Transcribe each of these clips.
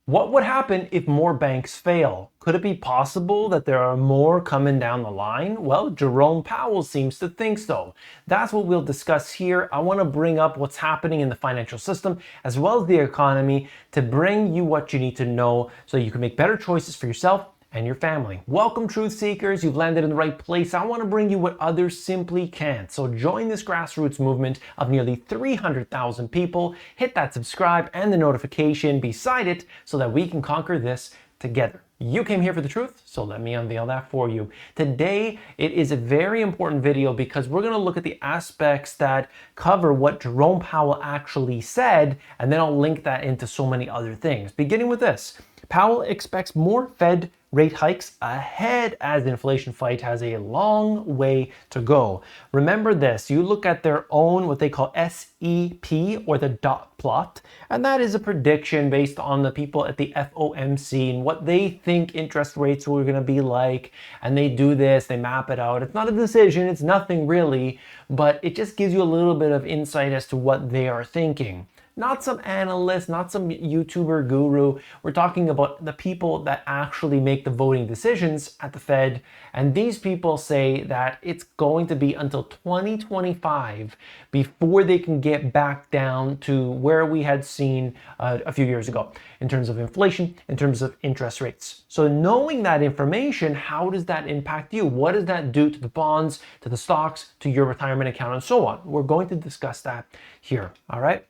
What would happen if more banks fail? Could it be possible that there are more coming down the line? Well, Jerome Powell seems to think so. That's what we'll discuss here. I want to bring up what's happening in the financial system as well as the economy to bring you what you need to know so you can make better choices for yourself and your family. Welcome, truth seekers. You've landed in the right place. I want to bring you what others simply can't. So join this grassroots movement of nearly 300,000 people. Hit that subscribe and the notification beside it so that we can conquer this together. You came here for the truth, so let me unveil that for you. Today, it is a very important video because we're going to look at the aspects that cover what Jerome Powell actually said, and then I'll link that into so many other things. Beginning with this, Powell expects more Fed rate hikes ahead as the inflation fight has a long way to go. Remember this, you look at their own, what they call SEP or the dot plot, and that is a prediction based on the people at the FOMC and what they think interest rates were going to be like. And they do this, they map it out. It's not a decision, it's nothing really, but it just gives you a little bit of insight as to what they are thinking. Not some analyst, not some YouTuber guru. We're talking about the people that actually make the voting decisions at the Fed. And these people say that it's going to be until 2025 before they can get back down to where we had seen a few years ago in terms of inflation, in terms of interest rates. So knowing that information, how does that impact you? What does that do to the bonds, to the stocks, to your retirement account, and so on? We're going to discuss that here, all right?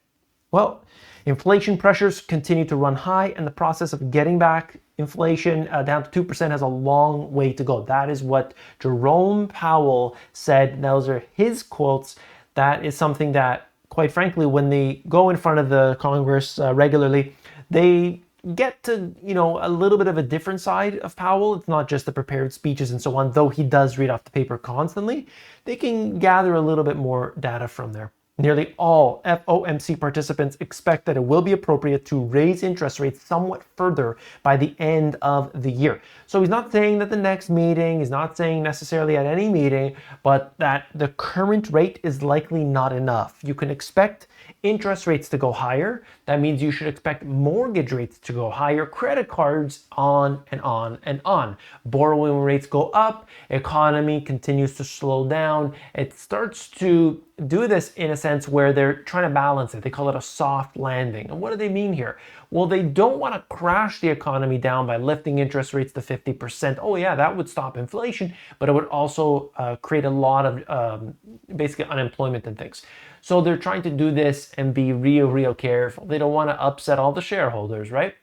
Well, inflation pressures continue to run high, and the process of getting back inflation down to 2% has a long way to go. That is what Jerome Powell said. Those are his quotes. That is something that, quite frankly, when they go in front of the Congress regularly, they get to, a little bit of a different side of Powell. It's not just the prepared speeches and so on, though he does read off the paper constantly. They can gather a little bit more data from there. Nearly all FOMC participants expect that it will be appropriate to raise interest rates somewhat further by the end of the year. So he's not saying that the next meeting, he's not saying necessarily at any meeting, but that the current rate is likely not enough. You can expect interest rates to go higher. That means you should expect mortgage rates to go higher, credit cards, on and on and on. Borrowing rates go up, economy continues to slow down. It starts to do this in a sense where they're trying to balance it. They call it a soft landing. And what do they mean here? Well, they don't want to crash the economy down by lifting interest rates to 50%. Oh yeah, that would stop inflation, but it would also create a lot of basically unemployment and things. So they're trying to do this and be real careful. They don't want to upset all the shareholders, right?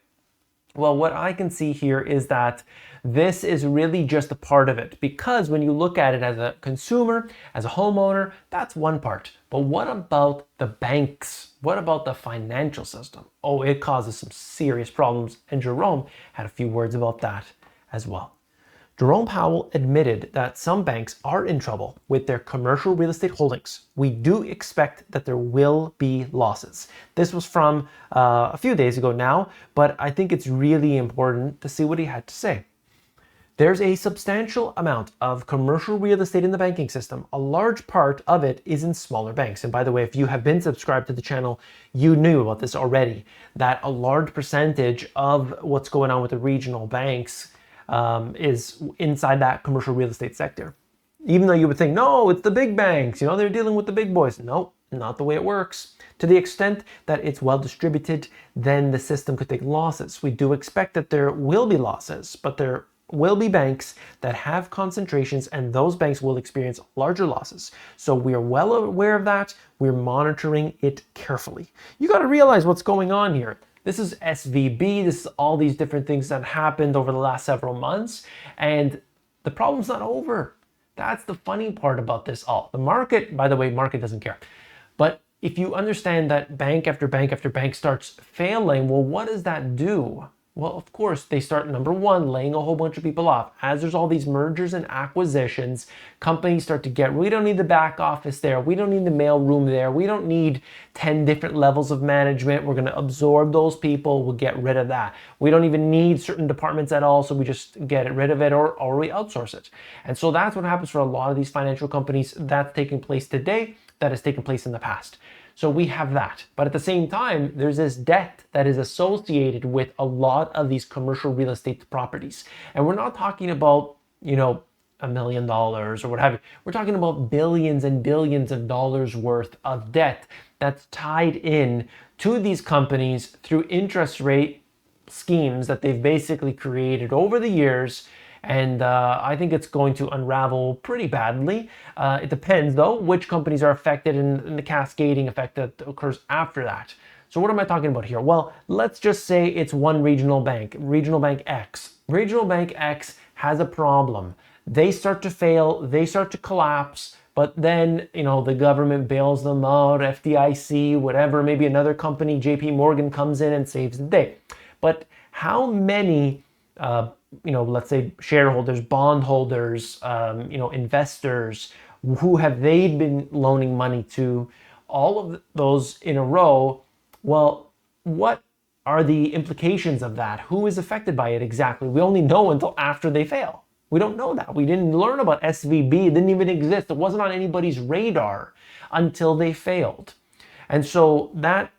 Well, what I can see here is that this is really just a part of it, because when you look at it as a consumer, as a homeowner, that's one part. But what about the banks? What about the financial system? Oh, it causes some serious problems, and Jerome had a few words about that as well. Jerome Powell admitted that some banks are in trouble with their commercial real estate holdings. We do expect that there will be losses. This was from a few days ago now, but I think it's really important to see what he had to say. There's a substantial amount of commercial real estate in the banking system. A large part of it is in smaller banks. And by the way, if you have been subscribed to the channel, you knew about this already, that a large percentage of what's going on with the regional banks is inside that commercial real estate sector. Even though you would think, no, it's the big banks, they're dealing with the big boys. No, not the way it works. To the extent that it's well distributed, then the system could take losses. We do expect that there will be losses, but there will be banks that have concentrations, and those banks will experience larger losses. So we are well aware of that. We're monitoring it carefully. You got to realize what's going on here. This is SVB. This is all these different things that happened over the last several months, and the problem's not over. That's the funny part about this all. The market, by the way, market doesn't care. But if you understand that bank after bank after bank starts failing, well, what does that do? Well, of course, they start, number one, laying a whole bunch of people off. As there's all these mergers and acquisitions, companies start to get, we don't need the back office there. We don't need the mail room there. We don't need 10 different levels of management. We're going to absorb those people. We'll get rid of that. We don't even need certain departments at all, so we just get rid of it or we outsource it. And so that's what happens for a lot of these financial companies. That's taking place today. That has taken place in the past. So we have that. But at the same time, there's this debt that is associated with a lot of these commercial real estate properties. And we're not talking about, $1 million or what have you. We're talking about billions and billions of dollars worth of debt that's tied in to these companies through interest rate schemes that they've basically created over the years. And I think it's going to unravel pretty badly. It depends, though, which companies are affected and the cascading effect that occurs after that. So what am I talking about here? Well, let's just say it's one regional bank X. Regional Bank X has a problem. They start to fail, they start to collapse, but then, the government bails them out, FDIC, whatever, maybe another company, JP Morgan comes in and saves the day. But how many let's say shareholders, bondholders, investors, who have they been loaning money to, all of those in a row? Well, what are the implications of that? Who is affected by it exactly? We only know until after they fail. We don't know that. We didn't learn about SVB. It didn't even exist. It wasn't on anybody's radar until they failed. And so that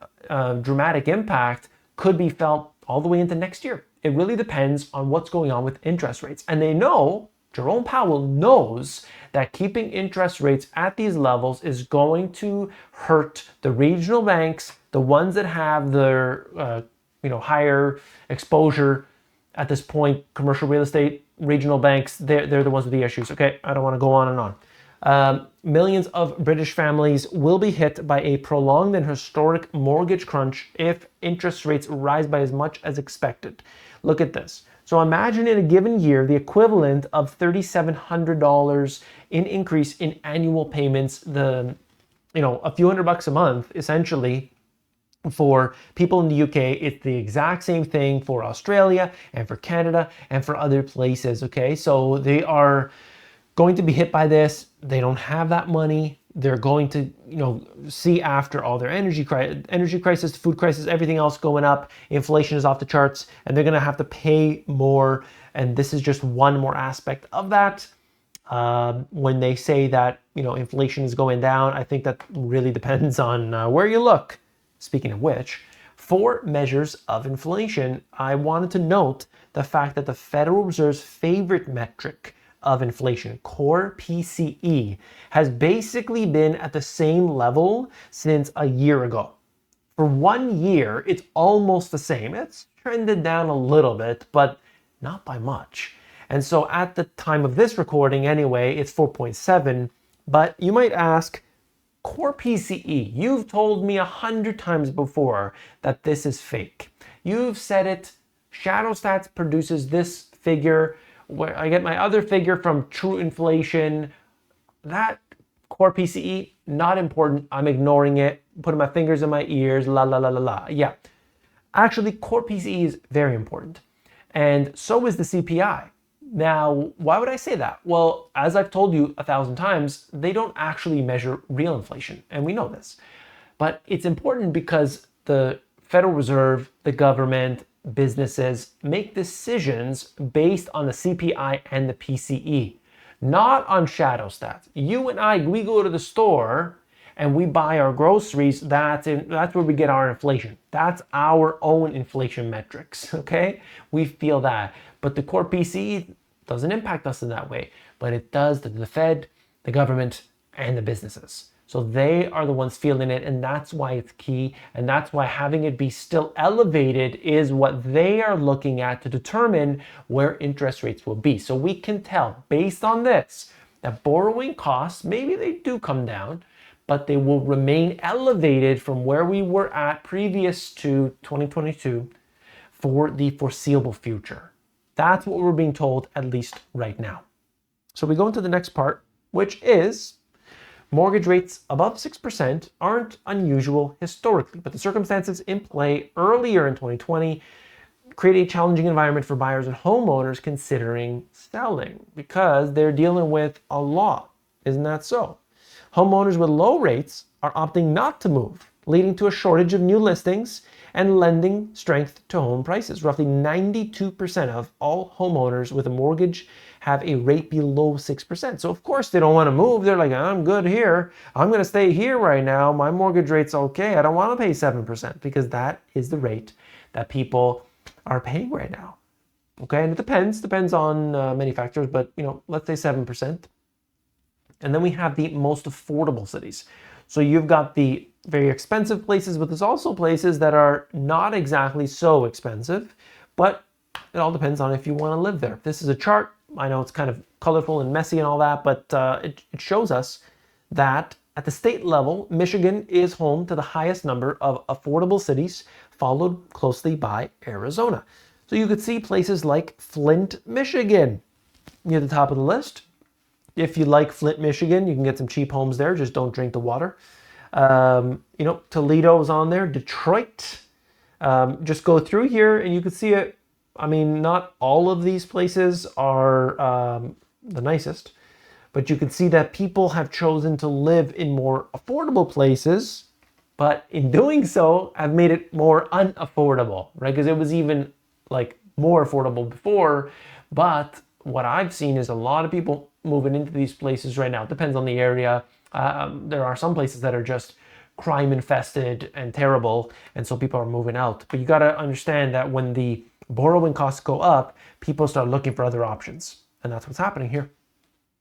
dramatic impact could be felt all the way into next year. It really depends on what's going on with interest rates. And they know, Jerome Powell knows, that keeping interest rates at these levels is going to hurt the regional banks, the ones that have their higher exposure at this point, commercial real estate, regional banks, they're the ones with the issues. Okay, I don't want to go on and on. Millions of British families will be hit by a prolonged and historic mortgage crunch if interest rates rise by as much as expected. Look at this. So imagine in a given year, the equivalent of $3,700 in increase in annual payments, a few $100 a month, essentially. For people in the UK, it's the exact same thing for Australia and for Canada and for other places, okay? So they are going to be hit by this. They don't have that money. They're going to, see after all their energy crisis, food crisis, everything else going up. Inflation is off the charts, and they're going to have to pay more. And this is just one more aspect of that. When they say that, inflation is going down, I think that really depends on where you look. Speaking of which, for measures of inflation, I wanted to note the fact that the Federal Reserve's favorite metric of inflation, core PCE, has basically been at the same level since a year ago. For 1 year, it's almost the same. It's trended down a little bit, but not by much. And so at the time of this recording anyway, it's 4.7. But you might ask, core PCE, you've told me 100 times before that this is fake. You've said it. Shadow Stats produces this figure, where I get my other figure from true inflation. That core PCE, not important. I'm ignoring it, putting my fingers in my ears, la la la la la. Yeah, actually, core PCE is very important. And so is the CPI. Now, why would I say that? Well, as I've told you 1,000 times, they don't actually measure real inflation, and we know this. But it's important because the Federal Reserve, the government, businesses make decisions based on the CPI and the PCE, not on shadow stats. You and I, we go to the store and we buy our groceries. That's where we get our inflation. That's our own inflation metrics, okay? We feel that. But the core PCE doesn't impact us in that way, but it does the Fed, the government, and the businesses. So they are the ones feeling it, and that's why it's key, and that's why having it be still elevated is what they are looking at to determine where interest rates will be. So we can tell, based on this, that borrowing costs, maybe they do come down, but they will remain elevated from where we were at previous to 2022 for the foreseeable future. That's what we're being told, at least right now. So we go into the next part, which is mortgage rates above 6% aren't unusual historically, but the circumstances in play earlier in 2020 create a challenging environment for buyers and homeowners considering selling because they're dealing with a lot. Isn't that so? Homeowners with low rates are opting not to move, leading to a shortage of new listings and lending strength to home prices. Roughly 92% of all homeowners with a mortgage have a rate below 6%. So of course they don't want to move. They're like, I'm good here. I'm going to stay here right now. My mortgage rate's okay. I don't want to pay 7% because that is the rate that people are paying right now. Okay, and it depends on many factors, but let's say 7%. And then we have the most affordable cities. So you've got the very expensive places, but there's also places that are not exactly so expensive, but it all depends on if you want to live there. This is a chart. I know it's kind of colorful and messy and all that, but it shows us that at the state level, Michigan is home to the highest number of affordable cities, followed closely by Arizona. So you could see places like Flint, Michigan, near the top of the list. If you like Flint, Michigan, you can get some cheap homes there. Just don't drink the water. Toledo's on there. Detroit. Just go through here and you can see it. I mean, not all of these places are the nicest, but you can see that people have chosen to live in more affordable places, but in doing so have made it more unaffordable, right? Because it was even like more affordable before, but what I've seen is a lot of people moving into these places right now. It depends on the area. There are some places that are just crime infested and terrible, and so people are moving out. But you got to understand that when the borrowing costs go up, people start looking for other options, and that's what's happening here.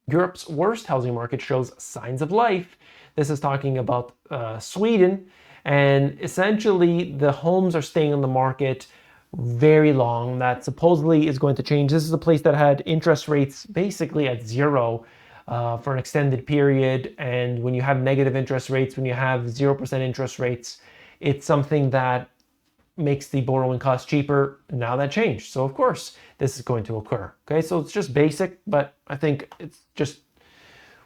Europe's worst housing market shows signs of life. This is talking about Sweden, and essentially the homes are staying on the market very long. That supposedly is going to change. This is a place that had interest rates basically at zero for an extended period. And when you have negative interest rates, when you have 0% interest rates, it's something that makes the borrowing cost cheaper. Now that changed. So of course this is going to occur. Okay, so it's just basic, but I think it's just,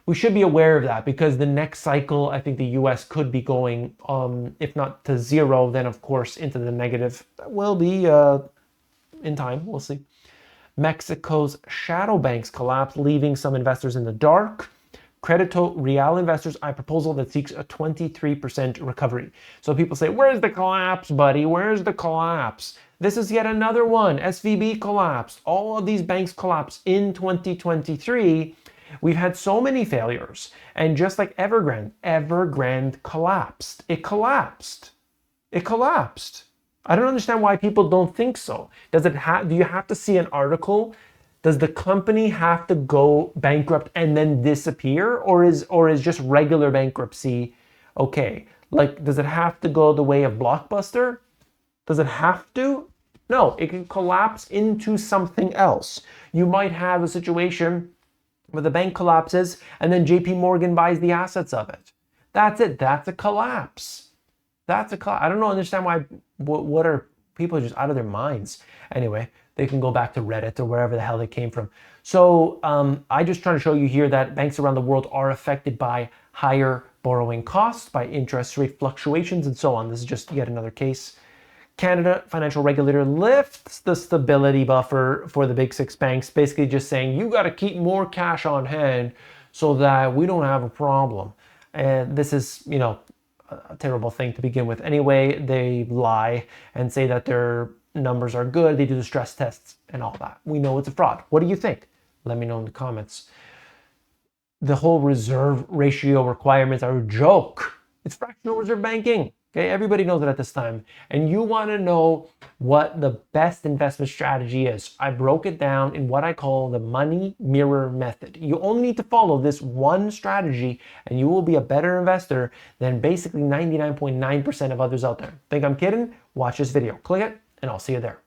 we should be aware of that because the next cycle, I think the US could be going, if not to zero, then of course into the negative. That will be in time, we'll see. Mexico's shadow banks collapse, leaving some investors in the dark. Credito Real investors, a proposal that seeks a 23% recovery. So people say, where's the collapse, buddy? Where's the collapse? This is yet another one. SVB collapsed. All of these banks collapsed in 2023. We've had so many failures. And just like Evergrande collapsed. It collapsed. It collapsed. I don't understand why people don't think so. Do you have to see an article? Does the company have to go bankrupt and then disappear? Or is just regular bankruptcy okay? Like, does it have to go the way of Blockbuster? Does it have to? No, it can collapse into something else. You might have a situation where the bank collapses and then JP Morgan buys the assets of it. That's it. That's a collapse. I don't understand why, what are people just out of their minds? Anyway, they can go back to Reddit or wherever the hell they came from. So I just trying to show you here that banks around the world are affected by higher borrowing costs, by interest rate fluctuations and so on. This is just yet another case. Canada financial regulator lifts the stability buffer for the big six banks, basically just saying you got to keep more cash on hand so that we don't have a problem. And this is, a terrible thing to begin with. Anyway, they lie and say that their numbers are good. They do the stress tests and all that. We know it's a fraud. What do you think? Let me know in the comments. The whole reserve ratio requirements are a joke. It's fractional reserve banking. Okay, everybody knows it at this time. And you want to know what the best investment strategy is. I broke it down in what I call the money mirror method. You only need to follow this one strategy and you will be a better investor than basically 99.9% of others out there. Think I'm kidding? Watch this video. Click it and I'll see you there.